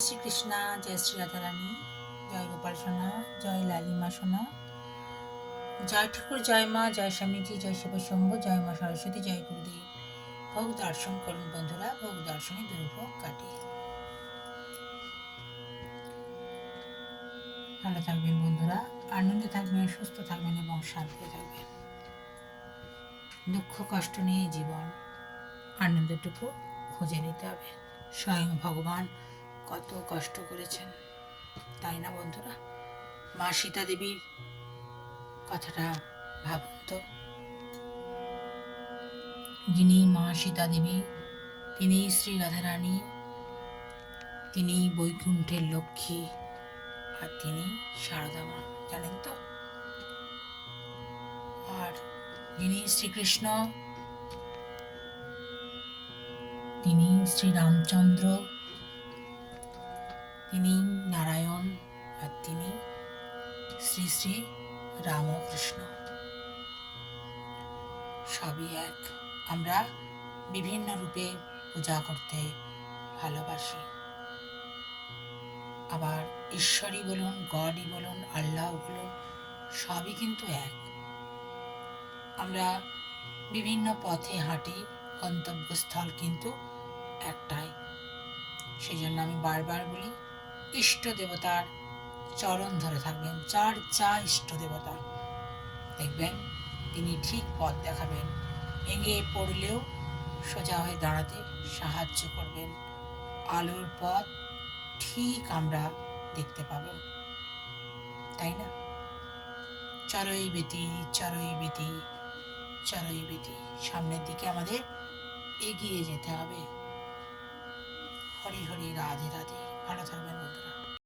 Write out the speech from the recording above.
শ্রীকৃষ্ণা, জয় শ্রী রাধারানী, জয় গোপাল সোনা, জয় লালিমা সোনা, জয় ঠাকুর, জয় মা, জয় স্বামীজি, জয় শিবশম্ভু, জয় মা সরস্বতী, জয় গুরুদেব। ভোগ দর্শন করুন বন্ধুরা, ভোগ দর্শনে দুর্ভোগ কাটে। ভালো থাকবেন বন্ধুরা, আনন্দে থাকবেন, সুস্থ থাকবেন এবং শান্তিতে থাকবেন। দুঃখ কষ্ট নিয়ে জীবন, আনন্দটুকু খুঁজে নিতে হবে। স্বয়ং ভগবান কত কষ্ট করেছেন, তাই না বন্ধুরা? মা সীতা দেবীর কথাটা ভাবুন তো। যিনি মা সীতা দেবী, তিনি শ্রী রাধারানী, তিনি বৈকুণ্ঠের লক্ষ্মী, আর তিনি সারদা মা, জানেন তো? আর যিনি শ্রীকৃষ্ণ, তিনি শ্রী রামচন্দ্র, তিনি নারায়ণ, আর তিনি শ্রী শ্রী রামকৃষ্ণ। সবই এক। আমরা বিভিন্ন রূপে পূজা করতে ভালোবাসি। আবার ঈশ্বরই বলুন, গডই বলুন, আল্লাহ বলুন, সবই কিন্তু এক। আমরা বিভিন্ন পথে হাঁটি, গন্তব্যস্থল কিন্তু একটাই। সেই জন্য আমি বারবার বলি, ইষ্ট দেবতার চরণ ধরে থাকবেন। যার যা ইষ্ট দেবতা, দেখবেন তিনি ঠিক পথ দেখাবেন। ভেঙে পড়লেও সোজা হয়ে দাঁড়াতে সাহায্য করবেন। আলোর পথ ঠিক আমরা দেখতে পাব, তাই না? চরই বেতি, চরই বেতি, চরই বেতি। সামনের দিকে আমাদের এগিয়ে যেতে হবে। হরি হরি, রাধে রাধে।